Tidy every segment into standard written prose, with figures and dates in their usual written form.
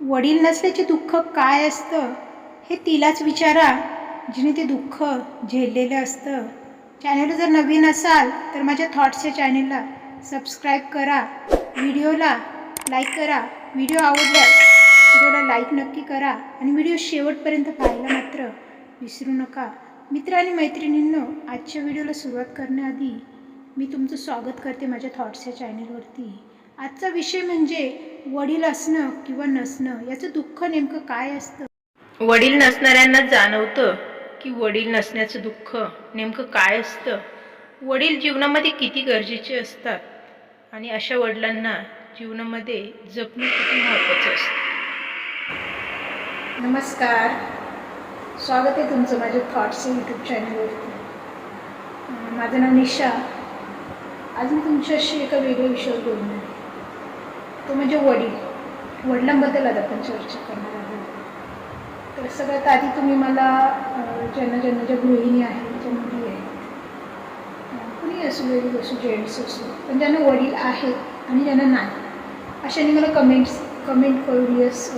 वडील नसल्याचे दुःख काय असतं हे तिलाच विचारा जिने ते दुःख झेललेलं असतं. चॅनल जर नवीन असाल तर माझ्या थॉट्स या चॅनलला सबस्क्राईब करा, व्हिडिओला लाईक करा. व्हिडिओ आवडल्यास व्हिडिओला लाईक नक्की करा आणि व्हिडिओ शेवटपर्यंत पाहायला मात्र विसरू नका. मित्र आणि मैत्रिणींनो, आजच्या व्हिडिओला सुरुवात करण्याआधी मी तुमचं स्वागत करते माझ्या थॉट्स या चॅनलवरती. आजचा विषय म्हणजे वडील असणं किंवा नसणं याचं दुःख नेमकं काय असतं. वडील नसणाऱ्यांना जाणवतं की वडील नसण्याचं दुःख नेमकं काय असतं. वडील जीवनामध्ये किती गरजेचे असतात आणि अशा वडिलांना जीवनामध्ये जपणं किती महत्त्वाचं असतं. नमस्कार, स्वागत आहे तुमचं माझ्या थॉट्स यूट्यूब चॅनलवरती. माझं नाव निशा. आज मी तुमच्याशी एका वेगळ्या विषयावर बोलणार आहे, तो म्हणजे वडिलांबद्दल आज आपण चर्चा करणार आहोत. तर सगळ्यात आधी तुम्ही मला ज्या गृहिणी आहेत, ज्या मुली आहेत, कुणी असो, लेडीज असो, जेंट्स असो, पण ज्यांना वडील आहेत आणि ज्यांना नाही, अशाने मला कमेंट करून यस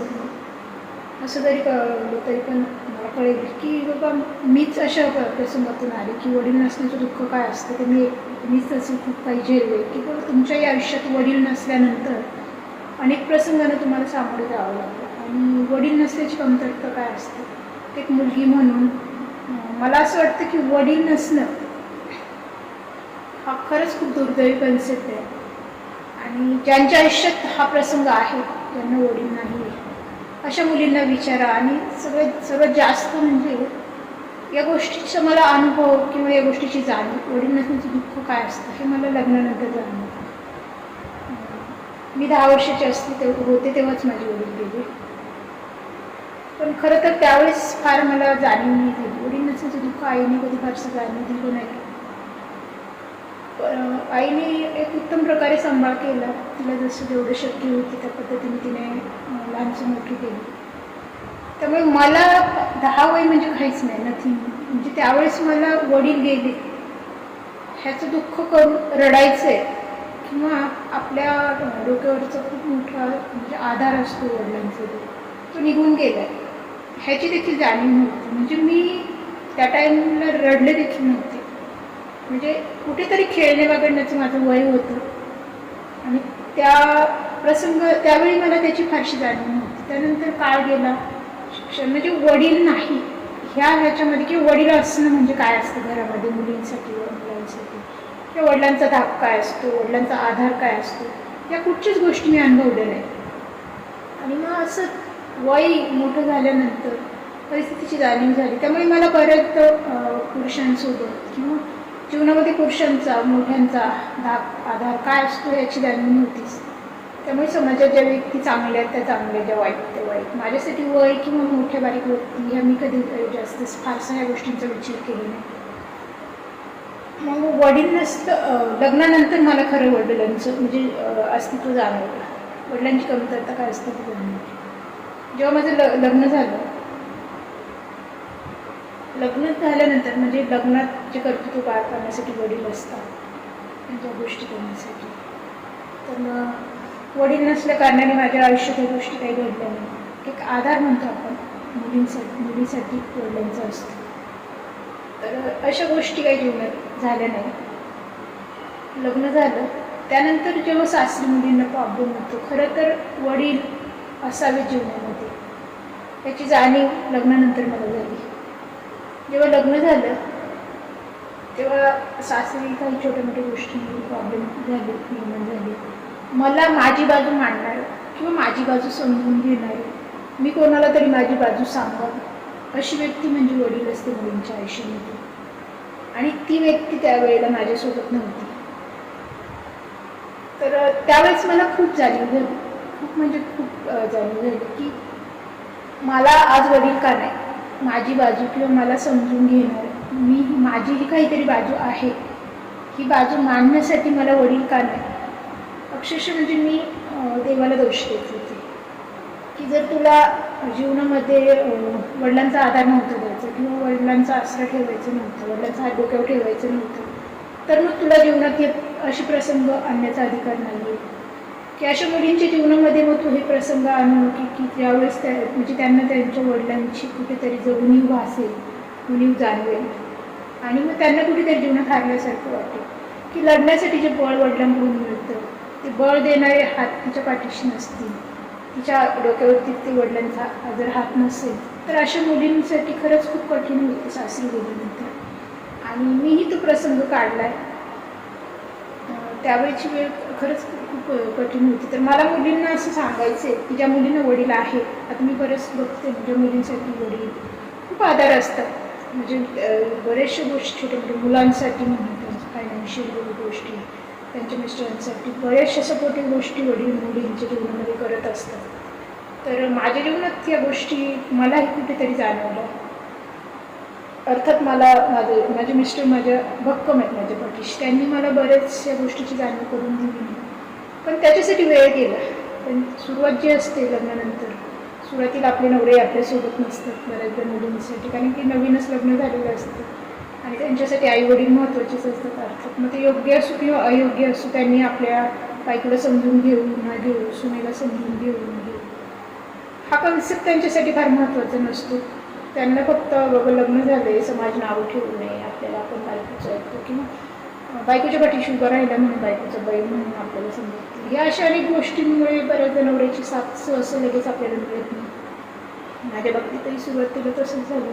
असं जरी कळवलं तरी पण मला कळेल की बाबा मीच अशा प्रसंगातून आले की वडील नसण्याचं दुःख काय असतं ते मीच तसं खूप काही झेलले की बाबा तुमच्याही आयुष्यात वडील नसल्यानंतर अनेक प्रसंगांना तुम्हाला सामोरे जावं लागतं आणि वडील नसल्याची कमतरता काय असते. एक मुलगी म्हणून मला असं वाटतं की वडील नसणं हा खरंच खूप दुर्दैवी कन्सेप्ट आहे आणि ज्यांच्या आयुष्यात हा प्रसंग आहे, ज्यांना वडील नाही आहे, अशा मुलींना विचारा. आणि सगळ्यात जास्त म्हणजे या गोष्टीचा मला अनुभव किंवा या गोष्टीची जाणीव, वडील नसण्याचं दुःख काय असतं हे मला लग्नानंतर जाणवतं. मी 10 वर्षाची होते तेव्हाच माझे वडील गेले, पण खरं तर त्यावेळेस फार मला जाणीव नाही झाली. वडील नसण्याचं दुःख आईने कधी फारसं जाणीव दिलं नाही. आईने एक उत्तम प्रकारे सांभाळ केला. तिला जसं जेवढं शक्य होती त्या पद्धतीने तिने लहानची मोठी केली. त्यामुळे मला 10 वय म्हणजे काहीच नाही, नथिंग. म्हणजे त्यावेळेस मला वडील गेले ह्याचं दुःख करून रडायचं आहे किंवा आपल्या डोक्यावरचा खूप मोठा म्हणजे आधार असतो वडिलांचा, तो निघून गेला आहे ह्याची देखील जाणीव नव्हती. म्हणजे मी त्या टाईमला रडले देखील नव्हते. म्हणजे कुठेतरी खेळणे वगळण्याचं माझं वय होतं आणि त्यावेळी मला त्याची फारशी जाणीव नव्हती. त्यानंतर काळ गेला, शिक्षण, म्हणजे वडील नाही ह्याच्यामध्ये किंवा वडील असणं म्हणजे काय असतं घरामध्ये मुलींसाठी व मुलांसाठी, किंवा वडिलांचा धाक काय असतो, वडिलांचा आधार काय असतो, या कुठच्याच गोष्टी मी अनुभवल्या नाही. आणि मग असं वय मोठं झाल्यानंतर परिस्थितीची जाणीव झाली. त्यामुळे मला परत पुरुषांसोबत किंवा जीवनामध्ये पुरुषांचा, मोठ्यांचा धाक, आधार काय असतो याची जाणीव नव्हतीच. त्यामुळे समाजात ज्या व्यक्ती चांगल्या आहेत त्या चांगल्या, ज्या वाईट त्या वाईट. माझ्यासाठी वय किंवा मोठ्या बारीक व्यक्ती ह्या मी कधी जास्त फारसा ह्या गोष्टींचा विचार केला नाही. मग वडील लग्नानंतर मला खरं वडिलांचं म्हणजे अस्तित्व जाणवलं. वडिलांची कमतरता काय असते ती जाणवली जेव्हा माझं लग्न झाल्यानंतर. म्हणजे लग्नात जे कर्तृत्व पार करण्यासाठी वडील असतात, त्यांच्या गोष्टी करण्यासाठी. तर मग वडील नसल्या कारणाने माझ्या आयुष्यात या गोष्टी काही घडल्या नाही. एक आधार म्हणतो आपण मुलीसाठी वडिलांचा असतो. तर अशा गोष्टी काही जीवनात झाल्या नाही. लग्न झालं त्यानंतर जेव्हा सासरी मुलींना प्रॉब्लेम होतो, खरं तर वडील असावे जीवनामध्ये याची जाणीव लग्नानंतर मला झाली. जेव्हा लग्न झालं तेव्हा सासरी काही छोट्या मोठ्या गोष्टींमध्ये प्रॉब्लेम निर्माण झाले. मला माझी बाजू मांडणार किंवा माझी बाजू समजून घेणार, मी कोणाला तरी माझी बाजू सांगावी अशी व्यक्ती म्हणजे वडील असते मुलींच्या आयुष्यामध्ये. आणि ती व्यक्ती त्यावेळेला माझ्यासोबत नव्हती. तर त्यावेळेस मला खूप जाणीव झाली, खूप जाणीव झाली की मला आज वडील का नाही, माझी बाजू किंवा मला समजून घेणार, माझी जी काहीतरी बाजू आहे ही बाजू मांडण्यासाठी मला वडील का नाही. अक्षरशः म्हणजे मी देवाला दोष देत होते की जर तुला जीवनामध्ये वडिलांचा आधार नव्हता द्यायचा किंवा वडिलांचा आसरा ठेवायचा नव्हता, वडिलांचा हात डोक्यावर ठेवायचं नव्हतं, तर मग तुला जीवनात अशी प्रसंग आणण्याचा अधिकार नाही आहे. की अशा मुलींच्या जीवनामध्ये मग तो हे प्रसंग आणून की ज्यावेळेस म्हणजे त्यांना त्यांच्या वडिलांची कुठेतरी उणीव भासेल, उणीव जाणवेल आणि मग त्यांना कुठेतरी जीवनात हारल्यासारखं वाटेल की लढण्यासाठी जे बळ वडिलांकडून मिळतं ते बळ देणारे हात तिच्या पाठीशी नसतील, तिच्या डोक्यावरती ते वडिलांचा जर हात नसेल तर अशा मुलींसाठी खरंच खूप कठीण होते सासरी गेल्यानंतर. आणि मीही तो प्रसंग काढला आहे. त्यावेळेची वेळ खरंच खूप कठीण होती. तर मला मुलींना असं सांगायचं आहे की ज्या मुलींना वडील आहे, आता मी बरंच बघते ज्या मुलींसाठी वडील खूप आधार असतात, म्हणजे बऱ्याचशा गोष्टी छोट्या मोठ्या मुलांसाठी म्हणून त्यांच्या फायनान्शियल गोष्टी, त्यांच्या मिस्टरांसाठी बऱ्याचशा सपोर्टिव्ह गोष्टी वडील मुलींच्या जीवनामध्ये करत असतात. तर माझ्या जीवनात या गोष्टी मलाही कुठेतरी जाणवल्या. अर्थात मला माझे मिस्टर माझ्या भक्कम आहेत माझ्या पाठीशी, त्यांनी मला बऱ्याचशा गोष्टीची जाणीव करून दिली नाही, पण त्याच्यासाठी वेळ गेला. पण सुरुवात जी असते लग्नानंतर, सुरुवातीला आपले नवरे आपल्यासोबत नसतात बऱ्याचदा मुलींसाठी, कारण की नवीनच लग्न झालेलं असतं आणि त्यांच्यासाठी आईवडील महत्त्वाचेच असतात. अर्थात मग ते योग्य असो किंवा अयोग्य असो, त्यांनी आपल्या बायकोला समजून घेऊन न घेऊ, सुनेला समजून घेऊन घेऊ, हा कन्सेप्ट त्यांच्यासाठी फार महत्त्वाचा नसतो. त्यांना फक्त बाबा लग्न झाले, समाज नाव ठेवू नये आपल्याला, आपण बायकोचं ऐकतो किंवा बायकोच्या पाठीशी उभं राहिलं म्हणून बायकोचं बैल म्हणून आपल्याला समजतं. या अशा अनेक गोष्टींमुळे बऱ्याचदा नवऱ्याची साथ असं लगेच आपल्याला मिळत नाही. माझ्या बाबतीतही सुरुवातीला तसंच झालं.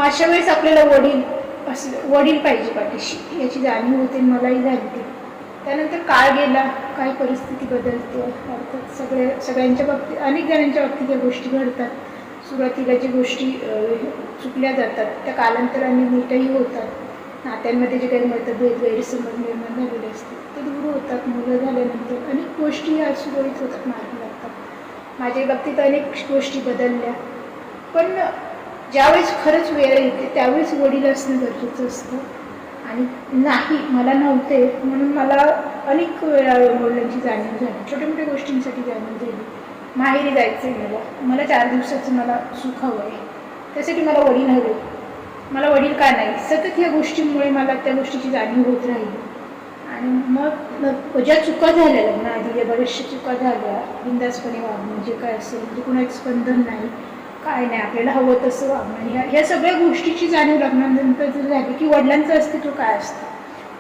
अशा वेळेस आपल्याला वडील पाहिजे पाठीशी, याची जाणीव होते, मलाही झाली ती. त्यानंतर काळ गेला, काही परिस्थिती बदलते. अर्थात सगळ्यांच्या बाबतीत, अनेक जणांच्या बाबतीत या गोष्टी घडतात. सुरुवातीला ज्या गोष्टी चुकल्या जातात त्या कालांतराने नीटही होतात. नात्यांमध्ये जे काही मतभेद, गैरसमज निर्माण झालेले असतात ते दूर होतात. मुलं झाल्यानंतर अनेक गोष्टी ह्या सुरळीत होतात, मार्गी लागतात. माझ्या बाबतीत अनेक गोष्टी बदलल्या, पण ज्यावेळेस खरंच वेळ येते त्यावेळेस वडील असणं गरजेचं असतं. आणि नाही, मला नव्हते म्हणून मला अनेक वेळा वडिलांची जाणीव झाली, छोट्या मोठ्या गोष्टींसाठी जाणीव झाली. माहेरी जायचं आहे मला 4 दिवसाचं मला सुख हवं आहे, त्यासाठी मला वडील हवे, मला वडील का नाही, सतत ह्या गोष्टींमुळे मला त्या गोष्टीची जाणीव होत राहिली. आणि मग ज्या चुका झाल्या लग्नाआधी, ज्या बऱ्याचशा चुका झाल्या, बिंदासपणे वागणं जे काय असेल, म्हणजे कुणाचं स्पंदन नाही, काय नाही, आपल्याला हवं तसं वागणं, ह्या सगळ्या गोष्टीची जाणीव लग्नानंतर जर झाली की वडिलांचं अस्तित्व काय असतं,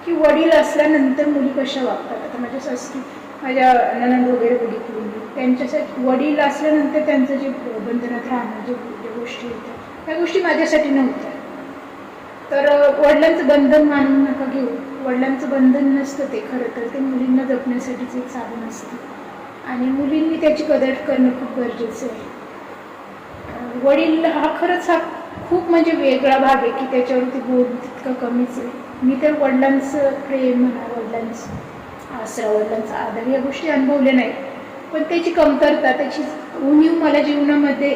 की वडील असल्यानंतर मुली कशा वागतात. आता माझ्या सासरी, माझ्या नणंद वगैरे बघितली, त्यांच्यासाठी वडील असल्यानंतर त्यांचं जे बंधनात राहणं, ज्या गोष्टी होत्या त्या गोष्टी माझ्यासाठी नव्हत्या. तर वडिलांचं बंधन मानून नका घेऊ. वडिलांचं बंधन नसतं ते, खरं तर ते मुलींना जपण्यासाठीच एक साधन असतं आणि मुलींनी त्याची कदर करणं खूप गरजेचं आहे. वडील हा खरंच खूप म्हणजे वेगळा भाग आहे की त्याच्यावरती बोलणं तितकं कमीच आहे. मी तर वडिलांचं प्रेम म्हणा, वडिलांचं आसरा, वडिलांचा आदर या गोष्टी अनुभवल्या नाहीत, पण त्याची कमतरता, त्याची उणीव मला जीवनामध्ये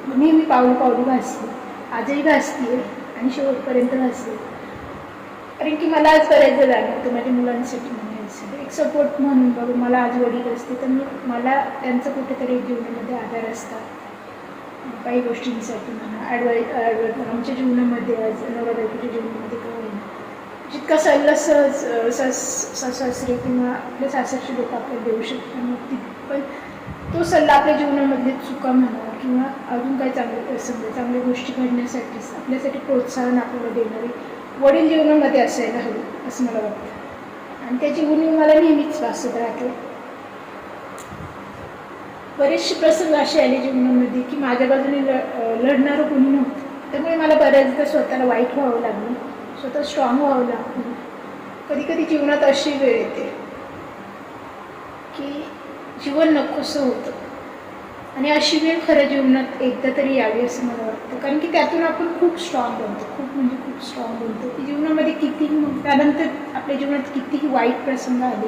नेहमी पावली भासली, आजही भासते आणि शेवटपर्यंत भासते. कारण की मला आज बऱ्याचदा जाणवतं माझ्या मुलांसाठी म्हणायचं एक सपोर्ट म्हणून, बाबा मला आज वडील असते तर मला त्यांचं कुठेतरी जीवनामध्ये आधार असतात काही गोष्टींसाठी म्हणा. आमच्या जीवनामध्ये आज नवरा बायकोच्या जीवनामध्ये काय होईल, जितका सल्ला सासरे किंवा आपल्या सासरचे लोक आपल्याला देऊ शकतात मग पण तो सल्ला आपल्या जीवनामधले चुका म्हणा किंवा अजून काही चांगले प्रसंग, चांगल्या गोष्टी घडण्यासाठीच आपल्यासाठी प्रोत्साहन आपल्याला देणारे वडील जीवनामध्ये असायला हवे असं मला वाटतं. आणि त्याची उणीव मला नेहमीच भासत राहते. बरेचसे प्रसंग असे आले जीवनामध्ये की माझ्या बाजूने लढणारं कोणी नव्हतं, त्यामुळे मला बऱ्याचदा स्वतःला वाईट व्हावं लागलं, स्वतः स्ट्रॉंग व्हावं लागतं. कधी कधी जीवनात अशी वेळ येते की जीवन नकोसं होतं आणि अशी वेळ खरं जीवनात एकदा तरी यावी असं मला वाटतं. कारण की त्यातून आपण खूप स्ट्रॉंग बनतो, खूप स्ट्रॉंग बनतो की जीवनामध्ये कितीही, मग त्यानंतर आपल्या जीवनात कितीही वाईट प्रसंग आले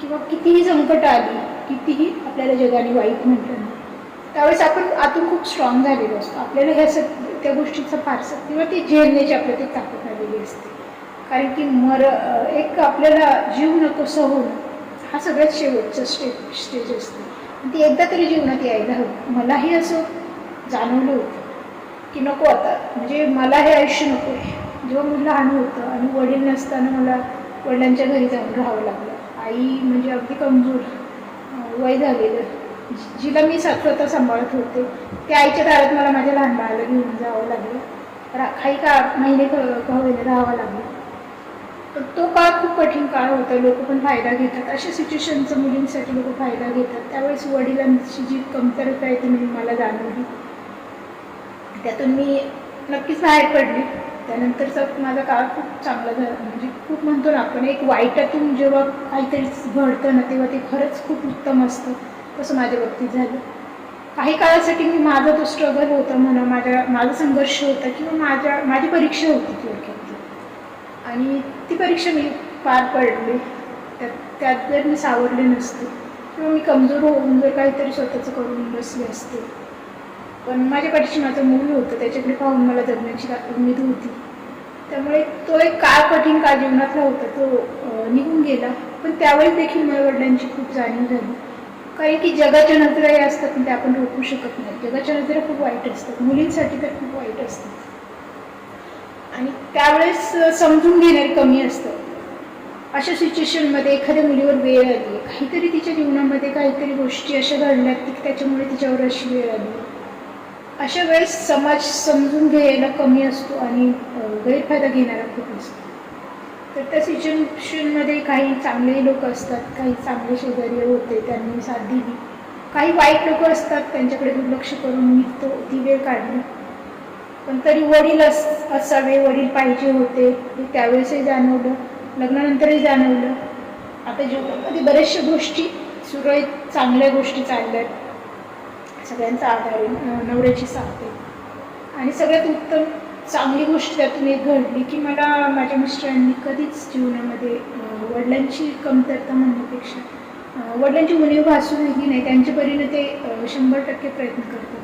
किंवा कितीही संकट आली, कितीही आपल्याला जगाने वाईट म्हटलं ना, त्यावेळेस आपण आतून खूप स्ट्रॉंग झालेलो असतो. आपल्याला ह्या त्या गोष्टीचा फारसा किंवा ती झेलण्याची आपल्याला ती ताकद आलेली असते. कारण की एक आपल्याला जीव नकोसं होणं हा सगळ्यात शेवटचा स्टेज असतो. ती एकदा तरी जीवनात यायला हवं. मलाही असं जाणवलं होतं की नको आता, म्हणजे मला हे आयुष्य नको आहे. जेव्हा मुलं लहान होतं आणि वडील नसताना मला वडिलांच्या घरी जाऊन राहावं लागलं. आई म्हणजे अगदी कमजोर, वय झालेलं, जिला मी स्वतः सांभाळत होते, त्या आईच्या दारात मला माझ्या लहान बाळाला घेऊन जावं लागलं. काही महिने होईना राहावं लागलं. पण तो काळ खूप कठीण काळ होता. लोक पण फायदा घेतात, अशा सिच्युएशनचा मुलींसाठी लोक फायदा घेतात. त्यावेळेस वडिलांची जी कमतरता आहे ती मला जाणवली. त्यातून मी नक्कीच बाहेर पडली. त्यानंतरचा माझा काळ खूप चांगला झाला. म्हणजे खूप म्हणतो ना आपण, एक वाईटातून जेव्हा काहीतरी घडतं ना तेव्हा ते खरंच खूप उत्तम असतं. तसं माझ्या बाबतीत झालं. काही काळासाठी मी माझा तो स्ट्रगल होता म्हणा, माझा संघर्ष होता किंवा माझी परीक्षा होती थोडक्यात, आणि ती परीक्षा मी पार पडली. त्यात जर मी सावरले नसते किंवा मी कमजोर होऊन जर काहीतरी स्वतःचं करून बसले असते, पण माझ्या पाठीशी माझं मूल होतं, त्याच्याकडे पाहून मला जगण्याची उमेद होती. त्यामुळे तो एक काळ, कठीण काळ जीवनातला होता, तो निघून गेला. पण त्यावेळेस देखील मला वडिलांची खूप जाणीव झाली. कारण की जगाच्या नजरा या असतात पण ते आपण रोखू शकत नाही. जगाच्या नजरा खूप वाईट असतात, मुलींसाठी तर खूप वाईट असतात, आणि त्यावेळेस समजून घेणारी कमी असतं. अशा सिच्युएशनमध्ये एखाद्या मुलीवर वेळ आली, काहीतरी तिच्या जीवनामध्ये काहीतरी गोष्टी अशा घडल्यात की त्याच्यामुळे तिच्यावर अशी वेळ आली, अशा वेळेस समाज समजून घ्यायला कमी असतो आणि गैरफायदा घेणारा खूप असतो. तर त्या सिच्युएशनमध्ये काही चांगले लोक असतात, काही चांगले शेजारी होते, त्यांनी साथ दिली. काही वाईट लोक असतात, त्यांच्याकडे दुर्लक्ष करून मी ती वेळ काढली. पण तरी वडील असावे, वडील पाहिजे होते, हे त्यावेळेसही जाणवलं, लग्नानंतरही जाणवलं. आता जीवनामध्ये बऱ्याचशा गोष्टी सुरळीत चांगल्या गोष्टी चालल्यात. सगळ्यांचा आधार आहे, नवऱ्याची साथ आहे, आणि सगळ्यात उत्तम चांगली गोष्ट त्यातून एक घडली की मला माझ्या मिस्टरांनी कधीच जीवनामध्ये वडिलांची कमतरता म्हणण्यापेक्षा वडिलांची उणीव भासू दिली नाही. त्यांच्या परीने ते 100% प्रयत्न करतात.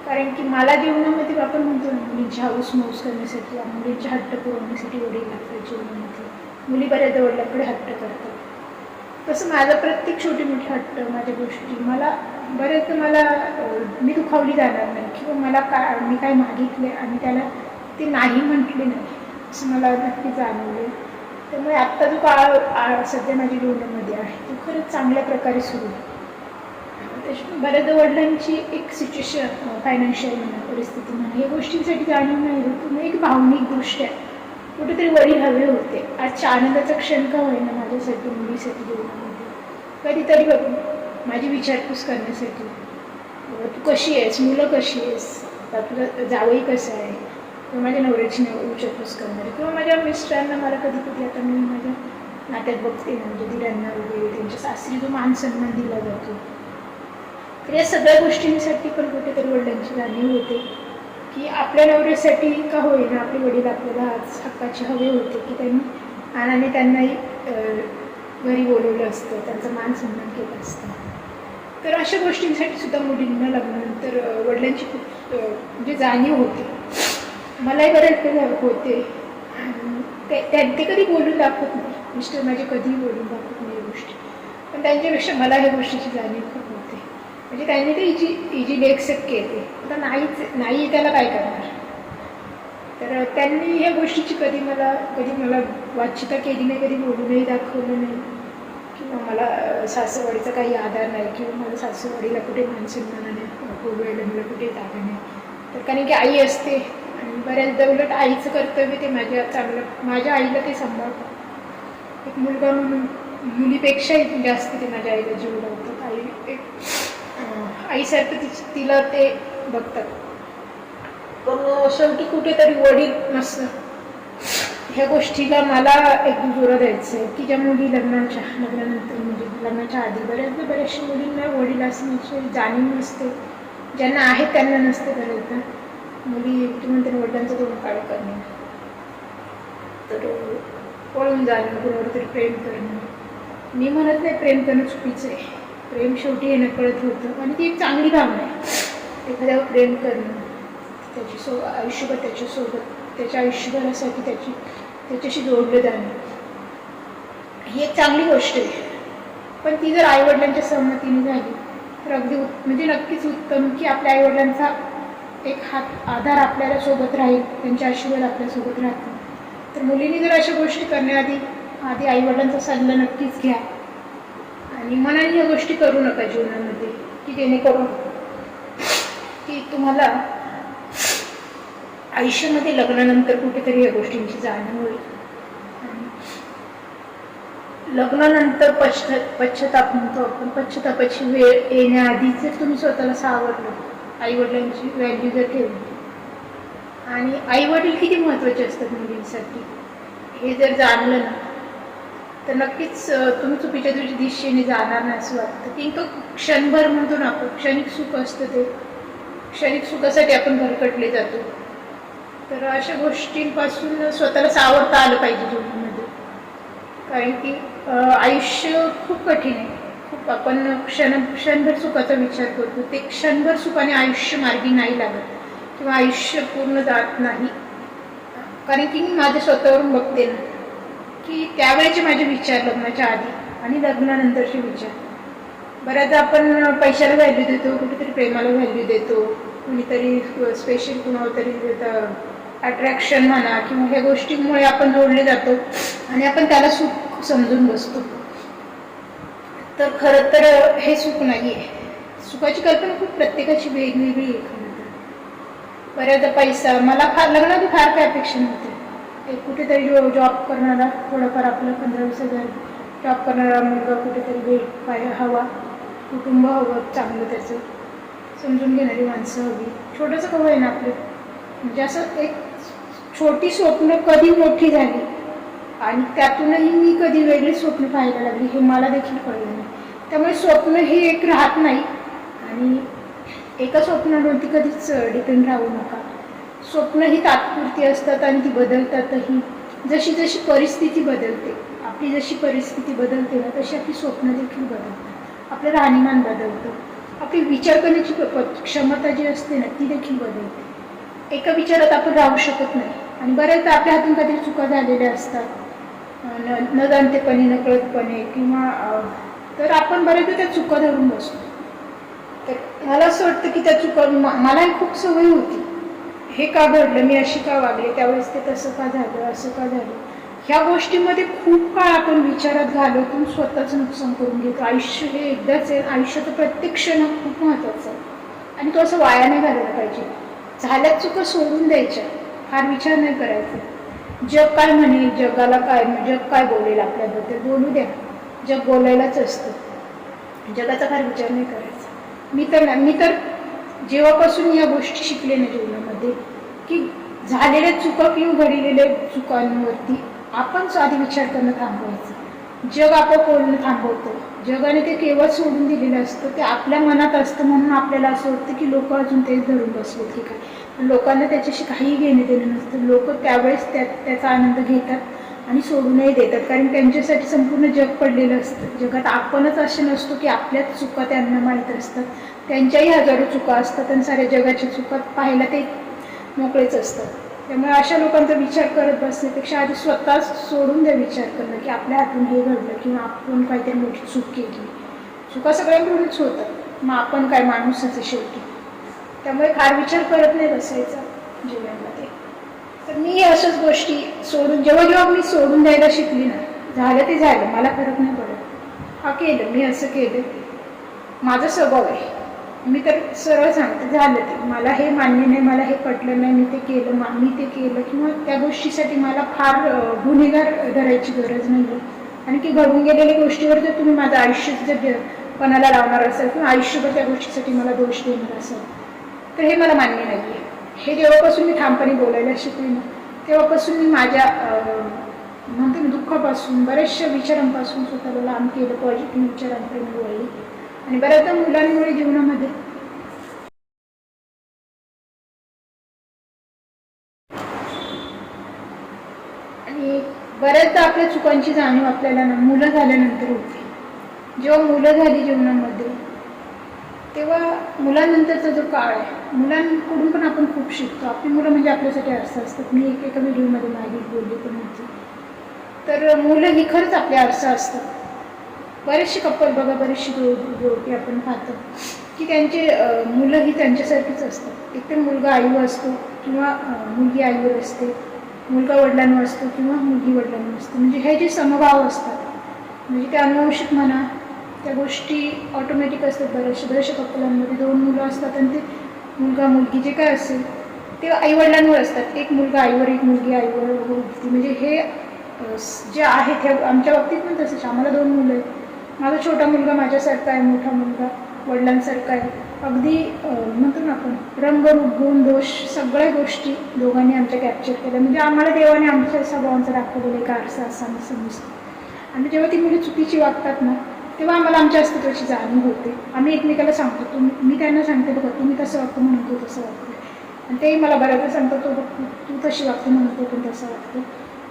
कारण की मला जीवनामध्ये आपण म्हणतो ना, मुलींची हाऊस मौस करण्यासाठी, मुलींचे हट्ट पुरवण्यासाठी वडील लागतात जीवनामध्ये. मुली बऱ्याचदा वडिलांकडे हट्ट करतात. तसं माझा प्रत्येक छोटी मोठी हट्ट, माझ्या गोष्टी बऱ्याचदा मी दुखावली जाणार नाही किंवा मी काय मागितले आणि त्याला ते नाही म्हटले नाही, असं मला नक्की जाणवले. त्यामुळे आत्ता जो काळ सध्या माझ्या जीवनामध्ये आहे तो खरंच चांगल्या प्रकारे सुरू आहे. बऱ्याचदा वडिलांची एक सिच्युएशन, फायनान्शियल म्हणा, परिस्थिती म्हणा, या गोष्टींसाठी जाणीव नाही होत. मग एक भावनिकदृष्ट्या कुठेतरी वडील हवे होते. आजच्या आनंदाचा क्षण का होईना माझ्यासाठी, मुलीसाठी जीवनामध्ये कधीतरी बघ माझी विचारपूस करण्यासाठी, तू कशी आहेस, मुलं कशी आहेस, तुझं जावई कसं आहे, किंवा माझ्या नवऱ्याची विचारपूस करणारे, किंवा माझ्या मिस्टरांना मला कधी कधी आता मी माझ्या नात्यात बघते ना, म्हणजे दिरांना वगैरे त्यांच्या सासरी जो मान सन्मान दिला जातो, तर या सगळ्या गोष्टींसाठी पण कुठेतरी वडिलांची जाणीव होते की आपल्या नवऱ्यासाठी का होईना आपले वडील आपल्याला आज हक्काचे हवे होते की त्यांनी आणाने त्यांनाही घरी बोलवलं असतं, त्यांचा मान सन्मान केला असता. तर अशा गोष्टींसाठी सुद्धा मुलींना लग्नानंतर वडिलांची खूप म्हणजे जाणीव होते. मलाही बऱ्याच होते, आणि ते कधी बोलून दाखवत नाही, मिस्टर माझे कधीही बोलून दाखवत नाही या गोष्टी, पण त्यांच्यापेक्षा मला ह्या गोष्टीची जाणीव खूप होते. म्हणजे त्यांनी ते इजी एक्सेप्ट केले. आता नाही त्याला काय करणार. तर त्यांनी ह्या गोष्टीची कधी मला वाचिता केली नाही, कधी बोलूनही दाखवलं नाही, किंवा मला सासूवाडीचा काही आधार नाही, किंवा मला सासूवाडीला कुठे मानसन्मानाने वेळेला मला कुठे जागा नाही. तर कारण की आई असते, आणि बऱ्याचदा उलट आईचं कर्तव्य ते माझ्या आईला ते सांभाळतात. एक मुलगा म्हणून मुलीपेक्षाही जास्त ते माझ्या आईला जीव लावतात. आईसारखं तिला ते बघतात. पण शेवटी कुठेतरी वडील नसतं, ह्या गोष्टीला मला एक दुजोरा द्यायचं आहे की ज्या मुली लग्नानंतर म्हणजे लग्नाच्या आधी बऱ्याचशा मुलींना वडील असण्याची जाणीव नसते, ज्यांना आहे त्यांना नसते. बऱ्याचदा मुली म्हणते वडिलांचं तोंड काळ करणे, तर पळून जाणं, कुणावर तरी प्रेम करणं. मी म्हणत नाही प्रेम करणं चुकीचं आहे, प्रेम शेवटी हे नकळत होतं, आणि ती एक चांगली भावना आहे. एखाद्यावर प्रेम करणं, आयुष्यभर त्याच्यासोबत, त्याच्या आयुष्यभरासाठी त्याच्याशी जोडलं जाणं, ही एक चांगली गोष्ट आहे. पण ती जर आईवडिलांच्या सहमतीने झाली तर अगदी म्हणजे नक्कीच उत्तम की आपल्या आईवडिलांचा एक हात आधार आपल्याला सोबत राहील, त्यांचे आशीर्वाद आपल्यासोबत राहतील. तर मुलींनी जर अशा गोष्टी करण्याआधी आधी आईवडिलांचा सल्ला नक्कीच घ्या आणि मनाने ह्या गोष्टी करू नका जीवनामध्ये, की जेणेकरून की तुम्हाला आयुष्यामध्ये लग्नानंतर कुठेतरी या गोष्टींची जाणीव होईल. आणि लग्नानंतर पश्चाताप म्हणतो आपण, पश्चातापाची वेळ येण्याआधीच जर तुम्ही स्वतःला सावरलं, आईवडिलांची व्हॅल्यू जर ठेवली, आणि आईवडील किती महत्त्वाचे असतात मुलींसाठी हे जर जाणलं ना, तर नक्कीच तुम्ही चुकीच्या दिशेने जाणार नाही असं वाटतं. की क्षणभर म्हणतो ना आपण, क्षणिक सुख असतं, ते क्षणिक सुखासाठी आपण भरकटले जातो. तर अशा गोष्टींपासून स्वतःला सावरता आलं पाहिजे जीवनामध्ये. कारण की आयुष्य खूप कठीण आहे. खूप आपण क्षणभर सुखाचा विचार करतो, ते क्षणभर सुखाने आयुष्य मार्गी नाही लागत किंवा आयुष्य पूर्ण जात नाही. कारण की मी माझ्या स्वतःवरून बघते ना, की त्यावेळेचे माझे विचार लग्नाच्या आधी आणि लग्नानंतरचे विचार, बऱ्याचदा आपण पैशाला व्हॅल्यू देतो, कुठेतरी प्रेमाला व्हॅल्यू देतो, कुणीतरी स्पेशल कुणावर तरी अट्रॅक्शन म्हणा किंवा ह्या गोष्टींमुळे आपण जोडले जातो आणि आपण त्याला सुख समजून बसतो. तर खरं तर हे सुख नाही आहे. सुखाची कल्पना खूप प्रत्येकाची वेगवेगळी आहे. बऱ्याचदा पैसा, मला लग्नाची फार काय अपेक्षा नव्हती. एक कुठेतरी जॉब करणारा, थोडंफार आपलं 15-20 हजार जॉब करणारा मुलगा, कुठेतरी हवा, कुटुंब हवं चांगलं, त्याचं समजून घेणारी माणसं हवी. छोटंसं कवं आहे ना आपलं, म्हणजे असं एक छोटी स्वप्न कधी मोठी झाली आणि त्यातूनही मी कधी वेगळी स्वप्न पाहायला लागली हे मला देखील कळलं नाही. त्यामुळे स्वप्न हे एक राहत नाही आणि एका स्वप्नावरती कधीच डिपेंड राहू नका. स्वप्न ही तात्पुरती असतात आणि ती बदलतातही. जशी जशी परिस्थिती बदलते, आपली जशी परिस्थिती बदलते ना, तशी आपली स्वप्न देखील बदलतात, आपलं राहणीमान बदलतं, आपली विचार करण्याची क्षमता जी असते ना ती देखील बदलते. एका विचारात आपण राहू शकत नाही आणि बऱ्याचदा आपल्या हातून काहीतरी चुका झालेल्या असतात, न जाणतेपणे, नकळतपणे किंवा तर आपण बऱ्याचदा त्या चुका धरून बसतो. तर मला असं वाटतं की त्या चुका, मलाही खूप सवय होती, हे का घडलं, मी अशी का वागले, त्यावेळेस ते तसं का झालं, असं का झालं, ह्या गोष्टीमध्ये खूप काळ आपण विचारात घालवून स्वतःचं नुकसान करून घेतो. आयुष्य हे एकदाच आहे, आयुष्याचं प्रत्येक क्षण खूप महत्त्वाचं आहे आणि तो असं वाया नाही घालवला पाहिजे. झाल्यात चुका सोडून द्यायच्या, फार विचार नाही करायचा. जग काय म्हणेल, जगाला काय, जग काय बोलेल आपल्याबद्दल, बोलू द्या, जग बोलायलाच असतं, जगाचा फार विचार नाही करायचा. मी तर जेव्हापासून या गोष्टी शिकले ना जीवनामध्ये, की झालेल्या चुका किंवा घडलेल्या चुकांवरती आपण आधी विचार करणं थांबवायचं. जग आपोआप बोलणं थांबवतं. जगाने ते केव्हा सोडून दिलेलं असतं, ते आपल्या मनात असतं. म्हणून आपल्याला असं वाटतं की लोक अजून तेच धरून बसले की काय. लोकांना त्याच्याशी काही घेणं देणं नसतं. लोक त्यावेळेस त्याचा आनंद घेतात आणि सोडूनही देतात, कारण त्यांच्यासाठी संपूर्ण जग पडलेलं असतं. जगात आपणच असे नसतो की आपल्याच चुका त्यांना माहीत असतात, त्यांच्याही हजारो चुका असतात आणि साऱ्या जगाच्या चुका पाहायला ते मोकळेच असतात. त्यामुळे अशा लोकांचा विचार करत बसण्यापेक्षा आधी स्वतः सोडून द्या विचार करणं की आपल्या हातून हे घडलं किंवा आपण काहीतरी मोठी चूक केली. चुका सगळ्यांकडूनच होतात, मग आपण काय माणूसच आहे शेवटी. त्यामुळे फार विचार करत नाही बसायचा जीवनामध्ये. तर मी अशाच गोष्टी सोडून, जेव्हा मी सोडून द्यायला शिकली ना, झालं ते झालं, मला फरक नाही पडत. हा केलं, मी असं केलं, माझा स्वभाव आहे, मी तर सरळ सांगते, झालं ते, मला हे मान्य नाही, मला हे पटलं नाही, मी ते केलं किंवा त्या गोष्टीसाठी मला फार गुन्हेगार धरायची गरज नाही आहे. आणि की घडून गेलेल्या गोष्टीवर जर तुम्ही माझं आयुष्य जर पणाला लावणार असाल किंवा आयुष्यभर त्या गोष्टीसाठी मला दोष देणार असाल, तर हे मला मान्य नाही आहे. हे जेव्हापासून मी ठामपणे बोलायला शिकले ना, तेव्हापासून मी माझ्या म्हणते ना दुःखापासून, बऱ्याचशा विचारांपासून स्वतःला लांब केलं, पॉझिटिव्ह विचारांकडे मी वळली. आणि बऱ्याचदा मुलांमुळे जीवनामध्ये आणि बऱ्याचदा आपल्या चुकांची जाणीव आपल्याला ना मुलं झाल्यानंतर होते. जेव्हा मुलं झाली जीवनामध्ये, तेव्हा मुलांनंतरचा जो काळ आहे, मुलांकडून पण आपण खूप शिकतो. आपली मुलं म्हणजे आपल्यासाठी आरसा असतात. मी एका व्हिडिओमध्ये मागे बोलली पण होती. तर मुलं ही खरंच आपले आरसा असतात. बरेचसे कपल बघा, बरेचशी जोडी आपण पाहतो की त्यांचे मुलं ही त्यांच्यासारखीच असतात. एक तर मुलगा आईवर असतो किंवा मुलगी आईवर असते. मुलगा वडिलांवर असतो किंवा मुलगी वडिलांवर असतो. म्हणजे हे जे समभाव असतात म्हणजे ते अनुवंशिक म्हणा त्या गोष्टी ऑटोमॅटिक असतात. बऱ्याचशा कपलांमध्ये 2 मुलं असतात आणि ते मुलगा मुलगी जे काय असेल ते आईवडिलांवर असतात. एक मुलगा आईवर एक मुलगी आईवर होती. म्हणजे हे जे आहे ते आमच्या बाबतीत पण तसंच. आम्हाला 2 मुलं आहेत. माझा छोटा मुलगा माझ्यासारखा आहे, मोठा मुलगा वडिलांसारखा आहे. अगदी म्हणतो ना आपण रंगरूप गुण दोष सगळ्या गोष्टी दोघांनी आमच्या कॅप्चर केल्या. म्हणजे आम्हाला देवाने आमच्या स्वभावांचा दाखवलेला एक आरसा असा आम्ही समजतो. आणि जेव्हा ती मुली चुकीची वागतात ना तेव्हा आम्हाला आमच्या अस्तित्वाची जाणीव होते. आम्ही एकमेकाला सांगतो मी त्यांना सांगते बघा तुम्ही कसं वागतो म्हणून तू तसं वागतो आणि तेही मला बऱ्याचदा सांगतात तू तशी वागते म्हणून तू पण तसं वागतो.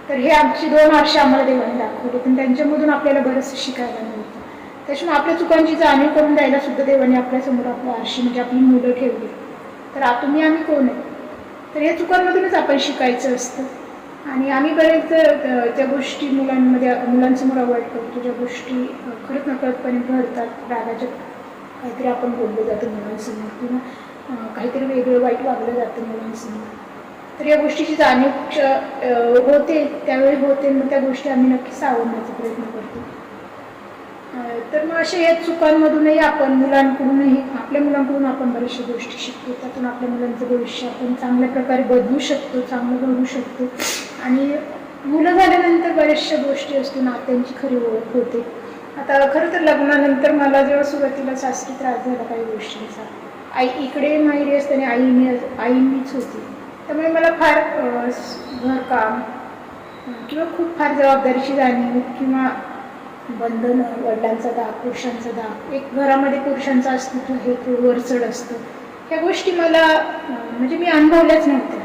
तर हे आमची 2 वर्ष आम्हाला देवाने दाखवले पण त्यांच्यामधून आपल्याला बरंचसं शिकायला मिळतं. त्याच्यामुळे आपल्या चुकांची जाणीव करून द्यायला सुद्धा देवाने आपल्यासमोर आपल्या आरशी म्हणजे आपली मुलं ठेवली. तर तुम्ही आम्ही कोण आहे तर या चुकांमधूनच आपण शिकायचं असतं. आणि आम्ही बरेच त्या गोष्टी मुलांसमोर अवॉइड करतो ज्या गोष्टी खरंच नकळतपणे घडतात. रागाच्या काहीतरी आपण बोललं जातं मुलांसमोर किंवा काहीतरी वेगळं वाईट वागलं जातं मुलांसमोर. तर या गोष्टीची जाणीव होते त्यावेळी होते मग त्या गोष्टी आम्ही नक्कीच सावरण्याचा प्रयत्न करतो. तर मग अशा या चुकांमधूनही आपण आपल्या मुलांकडून आपण बऱ्याचशा गोष्टी शिकतो. त्यातून आपल्या मुलांचं भविष्य आपण चांगल्या प्रकारे बदलू शकतो, चांगलं घडवू शकतो. आणि मुलं झाल्यानंतर बऱ्याचशा गोष्टी असतो नात्यांची खरी ओळख होते. आता खरं तर लग्नानंतर मला जेव्हा सुरुवातीला सासरी त्रास झाला काही गोष्टींचा आई इकडे माहेरी असताना आईनीच होती. त्यामुळे मला फार घरकाम किंवा खूप फार जबाबदारीची जाणीव किंवा बंधन वडिलांचा दाब पुरुषांचा दाब एक घरामध्ये पुरुषांचं अस्तित्व हे वरचढ असतं. ह्या गोष्टी मला म्हणजे मी अनुभवल्याच नव्हत्या.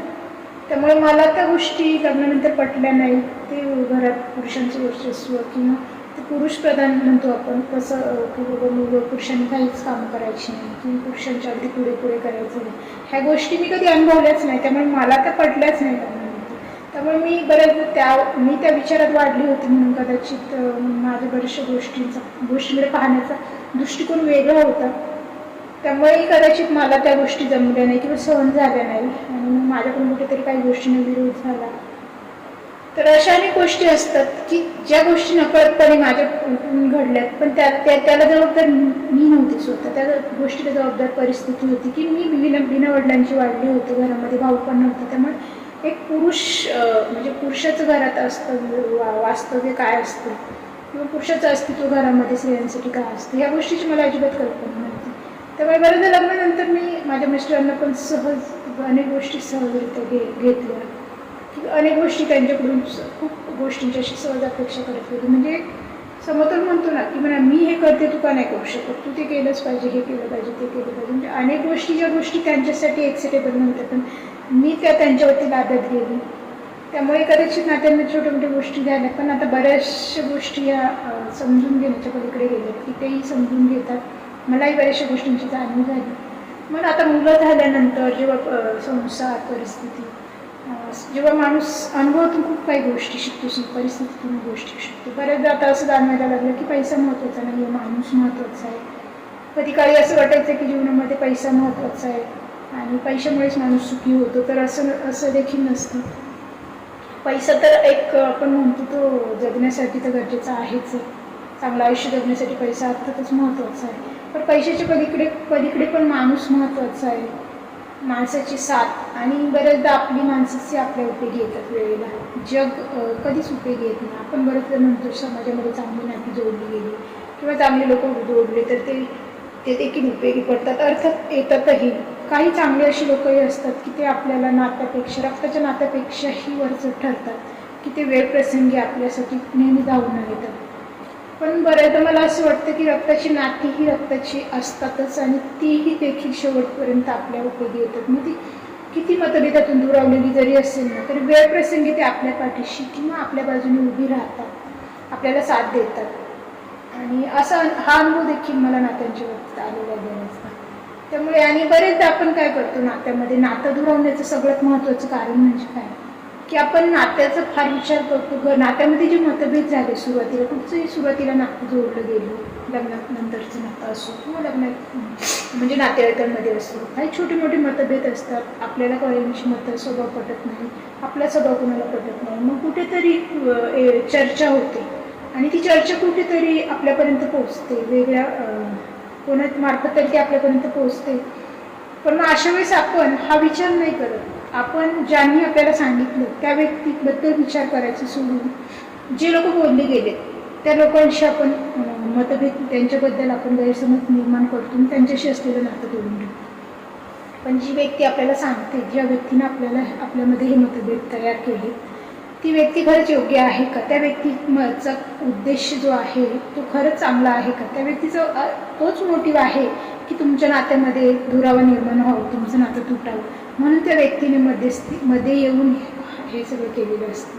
त्यामुळे मला त्या गोष्टी लग्नानंतर पटल्या नाही. ते घरात पुरुषांचं वर्चस्व किंवा ते पुरुषप्रधान म्हणतो आपण तसं की बाबा पुरुषांनी काहीच काम करायची नाही किंवा पुरुषांच्या अगदी पुढे करायचं नाही ह्या गोष्टी मी कधी अनुभवल्याच नाही. त्यामुळे मला त्या पटल्याच नाही लग्नानंतर. त्यामुळे मी मी त्या विचारात वाढली होती म्हणून कदाचित माझ्या बऱ्याचशा गोष्टींकडे पाहण्याचा दृष्टिकोन वेगळा होता. त्यामुळे कदाचित मला त्या गोष्टी जमल्या नाही किंवा सहन झाल्या नाही आणि मग माझ्याकडून कुठेतरी काही गोष्टींना विरोध झाला. तर अशा अनेक गोष्टी असतात की ज्या गोष्टी नकळतपणे माझ्याकडून घडल्यात पण त्याला जबाबदार मी नव्हती स्वतः. त्या गोष्टीला जबाबदार परिस्थिती होती की मी बिना वडिलांची वाढली होते. घरामध्ये भाऊ पण नव्हतं. त्यामुळे एक म्हणजे पुरुषाचं घरात असतं वास्तव्य काय असतं किंवा पुरुषाचं अस्तित्व घरामध्ये स्त्रियांसाठी काय असतं ह्या गोष्टीची मला अजिबात कल्पना नव्हती. त्यामुळे बऱ्याचदा लग्नानंतर मी माझ्या मिस्टरांना पण अनेक गोष्टी सहजरित्या घेतल्या की अनेक गोष्टी त्यांच्याकडून खूप गोष्टींची अशी सहज अपेक्षा करत होती. म्हणजे समतोल म्हणतो ना की म्हणा मी हे करते तू का नाही करू शकत तू ते केलंच पाहिजे हे केलं पाहिजे ते केलं पाहिजे. म्हणजे अनेक ज्या गोष्टी त्यांच्यासाठी एक्सेप्टेबल नव्हत्या पण मी त्या त्यांच्यावरती लादत गेली. त्यामुळे कदाचित नात्यांमध्ये छोट्या मोठ्या गोष्टी झाल्या पण आता बऱ्याचशा गोष्टी या समजून घेण्याच्या पलीकडे गेल्या की तेही समजून घेतात. मलाही बऱ्याचशा गोष्टींची जाणीव झाली. मग आता मुलं झाल्यानंतर जेव्हा संसार परिस्थिती जेव्हा माणूस अनुभवातून खूप काही गोष्टी शिकतो परिस्थितीतून गोष्टी शिकतो. बऱ्याचदा आता असं जाणवायला लागलं की पैसा महत्त्वाचा नाही आहे माणूस महत्त्वाचा आहे. कधी काळी असं वाटायचं की जीवनामध्ये पैसा महत्त्वाचा आहे आणि पैशामुळेच माणूस सुखी होतो. तर असं देखील नसतं. पैसा तर एक आपण म्हणतो तो जगण्यासाठी तर गरजेचा आहेच आहे. चांगलं आयुष्य जगण्यासाठी पैसा अर्थातच महत्त्वाचा आहे. पण पैशाच्या पलीकडे पण माणूस महत्त्वाचा आहे. माणसाची साथ आणि बऱ्याचदा आपली माणसाची आपल्या उपयोगी येतात वेळेला. जग कधीच उपयोगी येत नाही. आपण बऱ्याचदा म्हणतो समाजामध्ये चांगली नाती जोडली गेली किंवा चांगले लोक जोडले तर ते देखील उपयोगी पडतात. अर्थात येतातही. काही चांगली अशी लोकही असतात की ते आपल्याला रक्ताच्या नात्यापेक्षाही वरचढ ठरतात की ते वेळप्रसंगी आपल्यासाठी नेहमी धावून येतात. पण बऱ्याचदा मला असं वाटतं की रक्ताची नाती ही रक्ताची असतातच आणि तीही देखील शेवटपर्यंत आपल्या उपयोगी येतात. मग ती किती मतभेदातून दुरावलेली जरी असेल ना तरी वेळप्रसंगी ते आपल्या पाठीशी किंवा आपल्या बाजूने उभी राहतात, आपल्याला साथ देतात. आणि असा हा अनुभव देखील मला नात्यांच्या बाबतीत आलेला बऱ्याचदा. त्यामुळे आणि बरेचदा आपण काय करतो नात्यामध्ये नातं दुरावण्याचं सगळ्यात महत्त्वाचं कारण म्हणजे काय की आपण नात्याचा फार विचार करतो. नात्यामध्ये जे मतभेद झाले सुरुवातीला, कुठचंही सुरुवातीला नातं जोडलं गेलं, लग्नानंतरचं नातं असो किंवा लग्नात म्हणजे नातेवाईकांमध्ये असो, काही छोटे मोठे मतभेद असतात. आपल्याला कळण्याची मतं स्वभाव पटत नाही, आपला स्वभाव कोणाला पटत नाही. मग कुठेतरी चर्चा होते आणि ती चर्चा कुठेतरी आपल्यापर्यंत पोचते, वेगळ्या कोणामार्फत तरी ती आपल्यापर्यंत पोचते. पण मग अशा वेळेस आपण हा विचार नाही करत. आपण ज्यांनी आपल्याला सांगितलं त्या व्यक्तीबद्दल विचार करायचं सोडून जे लोक बोलले गेले त्या लोकांशी आपण मतभेद, त्यांच्याबद्दल आपण गैरसमज निर्माण करतो आणि त्यांच्याशी असलेलं नातं तोडून घेतो. पण जी व्यक्ती आपल्याला सांगते, ज्या व्यक्तीनं आपल्यामध्ये हे मतभेद तयार केले, ती व्यक्ती खरंच योग्य आहे का, त्या व्यक्तीचा उद्देश जो आहे तो खरंच चांगला आहे का, त्या व्यक्तीचा तोच मोटिव्ह आहे की तुमच्या नात्यामध्ये दुरावा निर्माण व्हावं, तुमचं नातं तुटावं, म्हणून त्या व्यक्तीने मध्ये येऊन हे सगळं केलेलं असतं.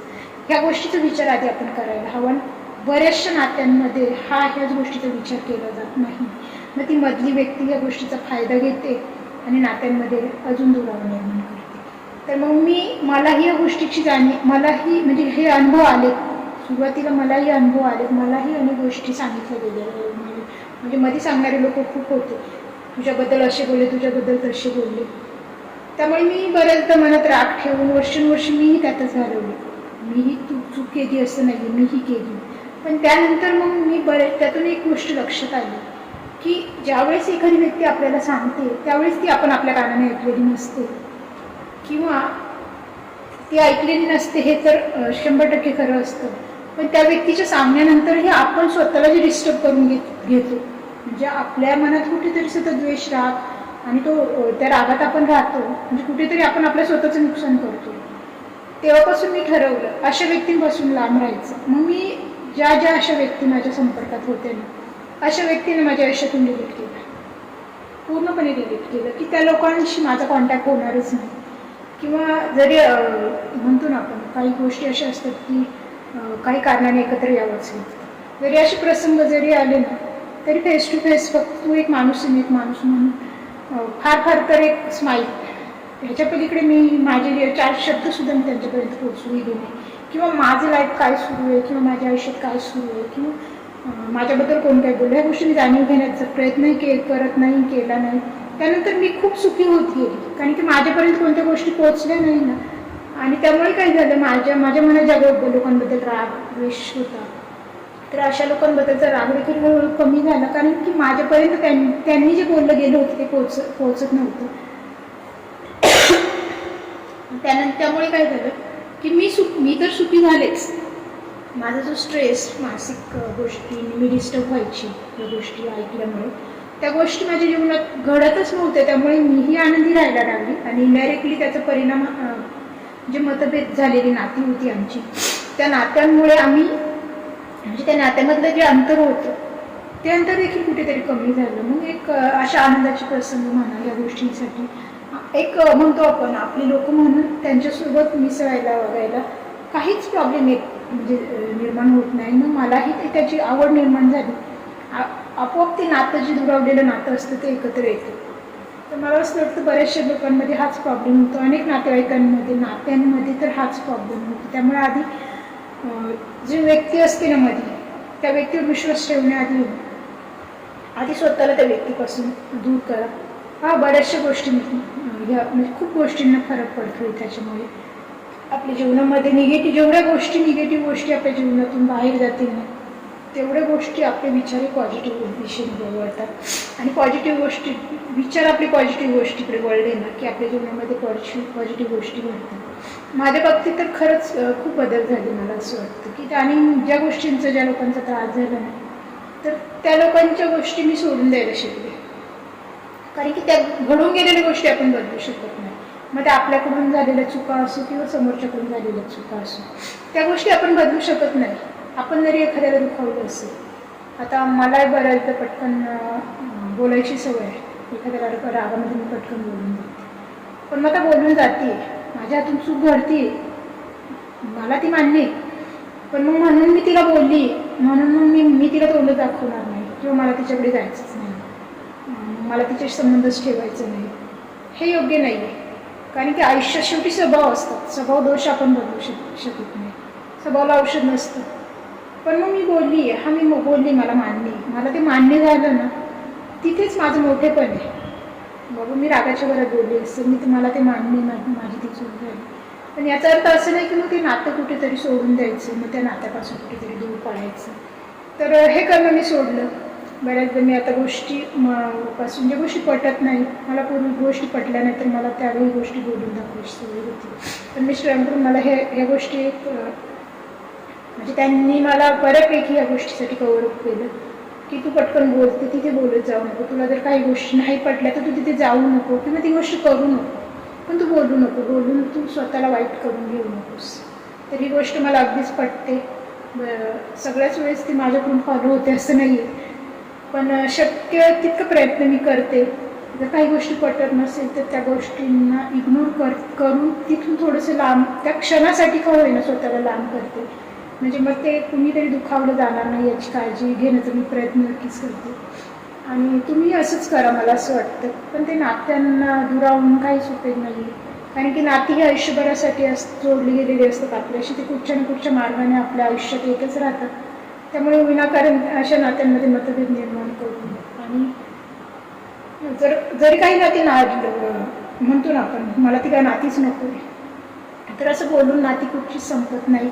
ह्या गोष्टीचा विचार आधी आपण करायला हवा. बऱ्याचशा नात्यांमध्ये ह्याच गोष्टीचा विचार केला जात नाही. मग ती मधली व्यक्ती या गोष्टीचा फायदा घेते आणि नात्यांमध्ये अजून दुरावा निर्माण करते. तर मग मलाही या गोष्टीची मलाही म्हणजे हे अनुभव आले, सुरुवातीला मलाही अनुभव आले, मलाही अनेक गोष्टी सांगितल्या गेल्या. म्हणजे मध्ये सांगणारे लोक खूप होते, तुझ्याबद्दल असे बोलले, तुझ्याबद्दल तसे बोलले. त्यामुळे मी बऱ्याचदा मनात राग ठेवून वर्षानुवर्ष मीही त्यातच घालवली. मीही चूक केली असं नाही, मीही केली. पण त्यानंतर मग त्यातून एक गोष्ट लक्षात आली की ज्यावेळेस एखादी व्यक्ती आपल्याला सांगते त्यावेळेस ती आपण आपल्या कानाने ऐकलेली नसते किंवा ती ऐकलेली नसते, हे तर 100% खरं असतं. पण त्या व्यक्तीच्या सांगण्यानंतरही आपण स्वतःला जे डिस्टर्ब करून घेतो, म्हणजे आपल्या मनात कुठेतरी सतत द्वेष, राग आणि त्या रागात आपण राहतो, म्हणजे कुठेतरी आपण आपल्या स्वतःचं नुकसान करतो. तेव्हापासून मी ठरवलं अशा व्यक्तींपासून लांब राहायचं. मग मी ज्या अशा व्यक्ती माझ्या संपर्कात होत्या ना, अशा व्यक्तीने माझ्या आयुष्यातून डिलीट केलं, पूर्णपणे डिलीट केलं की त्या लोकांशी माझा कॉन्टॅक्ट होणारच नाही. किंवा जरी म्हणतो ना आपण, काही गोष्टी अशा असतात की काही कारणाने एकत्र यावंच लागतं. जरी असे प्रसंग जरी आले ना, तरी फेस टू फेस फक्त तू एक माणूस म्हणून फार तर एक स्माईल, ह्याच्या पलीकडे मी माझे 4 शब्दसुद्धा मी त्यांच्यापर्यंत पोहोचूही गेले. किंवा माझं लाईफ काय सुरू आहे किंवा माझ्या आयुष्यात काय सुरू आहे किंवा माझ्याबद्दल कोण काय बोललं, ह्या गोष्टी मी जाणून घेण्याचा प्रयत्नही केला नाही. त्यानंतर मी खूप सुखी होत गेली, कारण की माझ्यापर्यंत कोणत्या गोष्टी पोहोचल्या नाही ना. आणि त्यामुळे काय झालं, माझ्या मनात ज्या लोकांबद्दल राग, द्वेष होता, तर अशा लोकांबद्दलचा राग देखील हळूहळू कमी झाला, कारण की माझ्यापर्यंत त्यांनी जे बोललं गेलं होतं ते पोहोचत नव्हतं. त्यामुळे काय झालं की मी तर सुखी झालेच. माझा जो स्ट्रेस, मानसिक गोष्टी मी डिस्टर्ब व्हायची, या गोष्टी ऐकल्यामुळे त्या गोष्टी माझ्या जीवनात घडतच नव्हत्या. त्यामुळे मीही आनंदी राहायला लागली आणि इनडायरेक्टली त्याचा परिणाम, जे मतभेद झालेली नाती होती आमची, त्या नात्यांमुळे म्हणजे त्या नात्यामधलं जे अंतर होतं ते अंतर देखील कुठेतरी कमी झालं. मग एक अशा आनंदाचे प्रसंग म्हणा, या गोष्टींसाठी एक म्हणतो आपण आपली लोक म्हणून त्यांच्यासोबत मिसळायला वागायला काहीच प्रॉब्लेम म्हणजे निर्माण होत नाही. मग मलाही त्याची आवड निर्माण झाली. आपोआप ते नातं, जे दुरावलेलं नातं असतं ते एकत्र येतं. तर मला असं वाटतं बऱ्याचशा लोकांमध्ये हाच प्रॉब्लेम होतो, अनेक नात्यांमध्ये तर हाच प्रॉब्लेम होतो. त्यामुळे आधी जी व्यक्ती असते ना मध्ये, त्या व्यक्तीवर विश्वास ठेवण्याआधी स्वतःला त्या व्यक्तीपासून दूर करा. बऱ्याचशा गोष्टी म्हणजे खूप गोष्टींना फरक पडतो. त्याच्यामुळे आपल्या जीवनामध्ये निगेटिव्ह गोष्टी आपल्या जीवनातून बाहेर जातील ना, तेवढ्या गोष्टी आपले विचार हे पॉझिटिव्ह दिशेने वळतात आणि विचार आपले पॉझिटिव्ह गोष्टीकडे वळले ना की आपल्या जीवनामध्ये पॉझिटिव्ह गोष्टी घडतात. माझ्या बाबतीत तर खरंच खूप बदल झाले. मला असं वाटतं की आणि ज्या लोकांचा त्रास झाला ना, तर त्या लोकांच्या गोष्टी मी सोडून द्यायला शिकले, कारण की त्या घडून गेलेल्या गोष्टी आपण बदलू शकत नाही. मग त्या आपल्याकडून झालेल्या चुका असो किंवा समोरच्याकडून झालेल्या चुका असो, त्या गोष्टी आपण बदलू शकत नाही. आपण जरी एखाद्याला दुखावलं असेल, आता मलाही बऱ्याचदा पटकन बोलायची सवय आहे, एखाद्या रागामध्ये मी पटकन बोलून जाते. पण मग आता बोलून जाते, माझ्या हातून चूक घडते, मला ती मान्य आहे. पण मग म्हणून मी तिला बोलली, म्हणून मग मी तिला तोंड दाखवणार नाही किंवा मला तिच्याकडे जायचंच नाही, मला तिच्याशी संबंधच ठेवायचं नाही, हे योग्य नाही आहे. कारण की आयुष्यात शेवटी स्वभाव असतात, स्वभाव दोष आपण बदलू शकत नाही, स्वभावाला औषध नसतं. पण मग मी बोलली आहे, मी बोलली, मला मान्य आहे, मला ते मान्य झालं ना, तिथेच माझं मोठेपण आहे. बाबा मी रागाच्या घरात बोलली असतं, मी तुम्हाला ते मान्य, माझी ती चूक झाली. पण याचा अर्थ असं नाही की मग ते नातं कुठेतरी सोडून द्यायचं, मग त्या नात्यापासून कुठेतरी दूर पडायचं. तर हे करणं मी सोडलं. बऱ्याचदा मी आता पासून ज्या गोष्टी पटत नाही, मला पूर्वी गोष्टी पटल्या नाही, तर मला त्यावेळी गोष्टी बोलून दाखवायची सवय होती. पण मिस्टरांकडून मला ह्या गोष्टी म्हणजे त्यांनी मला बऱ्यापैकी या गोष्टीसाठी कव्हरअप केलं की तू पटकन बोलते, तिथे बोलत जाऊ नको, तुला जर काही गोष्टी नाही पटल्या तर तू तिथे जाऊ नको किंवा ती गोष्ट करू नको, पण तू बोलू नको, बोलून तू स्वतःला वाईट करून घेऊ नकोस. तर ही गोष्ट मला अगदीच पटते. सगळ्याच वेळेस ती माझ्याकडून फॉलो होते असं नाही आहे, पण शक्य तितकं प्रयत्न मी करते. जर काही गोष्टी पटत नसेल तर त्या गोष्टींना इग्नोर करून तिथून थोडंसं लांब, त्या क्षणासाठी का होईना स्वतःला लांब करते. म्हणजे मग ते कुणीतरी दुखावलं जाणार नाही याची काळजी घेण्याचा मी प्रयत्न नक्कीच करते. आणि तुम्ही असंच करा, मला असं वाटतं. पण ते नात्यांना दुरावून काहीच उपयोग नाही आहे, कारण की नाती ही आयुष्यभरासाठी जोडली गेलेली असतात आपल्याशी. ते कुठच्या ना कुठच्या मार्गाने आपल्या आयुष्यात येतच राहतात. त्यामुळे विनाकारण अशा नात्यांमध्ये मतभेद निर्माण करू. आणि जरी काही नाती म्हणतो ना आपण, मला ती काय नातीच नको आहे, तर असं बोलून नाती कुठचीच संपत नाही.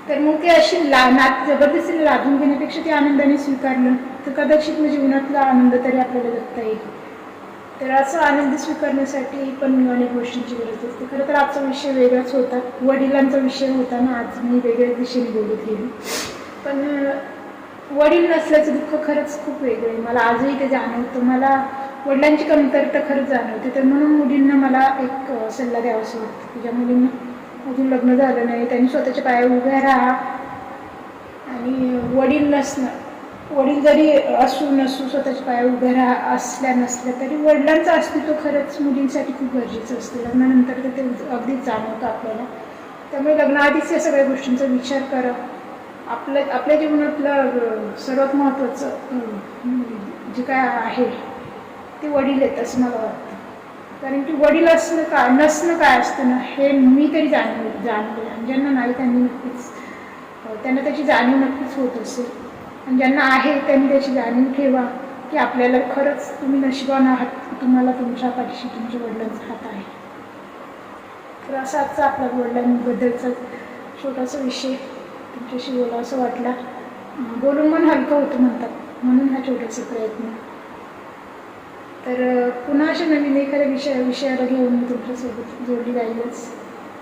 तर मग ते अशी नात जबरदस्तीने लादून घेण्यापेक्षा ते आनंदाने स्वीकारलं तर कदाचित मग जीवनातला आनंद तरी आपल्याला जगता येईल. तर असं आनंद स्वीकारण्यासाठी पण अनेक गोष्टींची गरज असते. खरं तर आजचा विषय वेगळाच होता, वडिलांचा विषय होता ना, आज मी वेगळ्याच दिशेने बोलत गेली. पण वडील नसल्याचं दुःख खरंच खूप वेगळं आहे. मला आजही ते जाणवतं. मला वडिलांची कमतरता खरंच जाणवते. तर म्हणून मुलींना मला एक सल्ला द्यावासा वाटतं की ज्या मुलींना अजून लग्न झालं नाही, त्यांनी स्वतःच्या पायावर उभ्या राहा. आणि वडील जरी असू नसू, स्वतःच्या पायावर उभ्या राहा असल्या नसल्या तरी वडिलांचं अस्तित्व खरंच मुलींसाठी खूप गरजेचं असतं. लग्नानंतर तर ते अगदीच जाणवतं आपल्याला. त्यामुळे लग्नाआधीच या सगळ्या गोष्टींचा विचार करा. आपल्या जीवनातलं सर्वात महत्त्वाचं जे काय आहे ते वडील आहेत असं मला वाटतं. कारण की वडील नसणं काय असतं ना, हे मी तरी जाणले. आणि ज्यांना नाही त्यांना त्याची जाणीव नक्कीच होत असेल. आणि ज्यांना आहे त्यांनी त्याची जाणीव ठेवा की आपल्याला खरंच तुम्ही नशिबान आहात, तुम्हाला तुमच्या पाठीशी तुमच्या वडिलांचा हात आहे. तर असा आजचा आपला वडिलांबद्दलचा छोटासा विषय तुमच्याशी बोला असं वाटला. बोलून मन हलकं होतं म्हणतात, म्हणून हा छोटासा प्रयत्न. तर पुन्हा अशा नवीन एखाद्या विषयाला घेऊन मी तुमच्यासोबत जोडली जाईलच.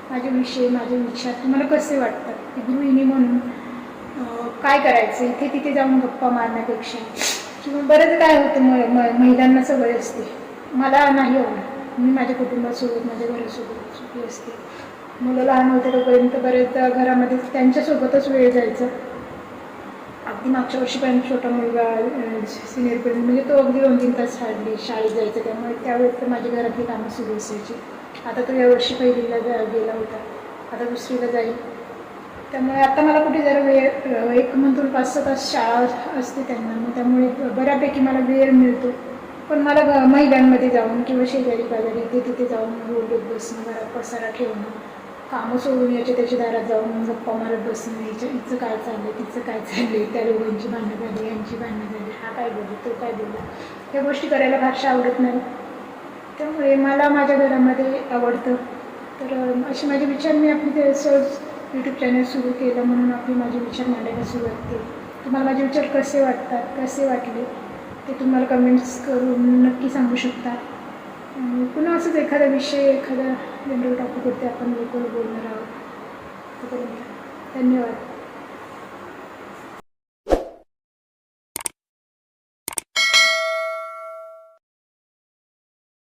माझे विषय, माझे विचार तुम्हाला कसे वाटतात, की गृहिणी म्हणून काय करायचं इथे तिथे जाऊन गप्पा मारण्यापेक्षा. किंवा बरंच काय होतं, महिलांना सवय असते, मला नाही आवडत, मी माझ्या कुटुंबासोबत माझ्या घरासोबत सुखी असते. मुलं लहान होते तोपर्यंत बरेचदा घरामध्ये त्यांच्यासोबतच वेळ जायचा. अगदी मागच्या वर्षीपर्यंत छोटा मुलगा सिनियरपर्यंत, म्हणजे तो अगदी 2-3 तास शाळेत जायचा. त्यामुळे त्यावेळेस तर माझ्या घरातली कामं सुरू असायची. आता तो यावर्षी पहिलीला गेला होता, आता दुसरीला जाईल. त्यामुळे आता मला कुठे जरा वेळ, एक म्हणतो 5-6 तास शाळा असते त्यांना, मग त्यामुळे बऱ्यापैकी मला वेळ मिळतो. पण मला महिलांमध्ये जाऊन किंवा शेजारी पाजारी इथे तिथे जाऊन बोलत बसणं, घरात पसारा ठेवणं, कामं सोडून त्याच्या दारात जाऊन गप्पा मारत बसणं, हिचं काय चाललंय, तिचं काय चाललंय, त्या दोघांची भांडणं झाली, यांची भांडणं झाली, हा काय बोलला, तो काय बोलला, त्या गोष्टी करायला फारशा आवडत नाही. त्यामुळे मला माझ्या घरामध्ये आवडतं. तर असे माझे विचार, मी आपली सहज यूट्यूब चॅनल सुरू केलं म्हणून माझे विचार मांडायला सुरुवात केली. तुम्हाला माझे विचार कसे वाटतात, कसे वाटले ते तुम्हाला कमेंट्स करून नक्की सांगू शकता. पुन्हा असंच एखादा विषय, एखादा जनरल टॉपिकवरती आपण लवकर बोलणार आहोत. तोपर्यंत धन्यवाद.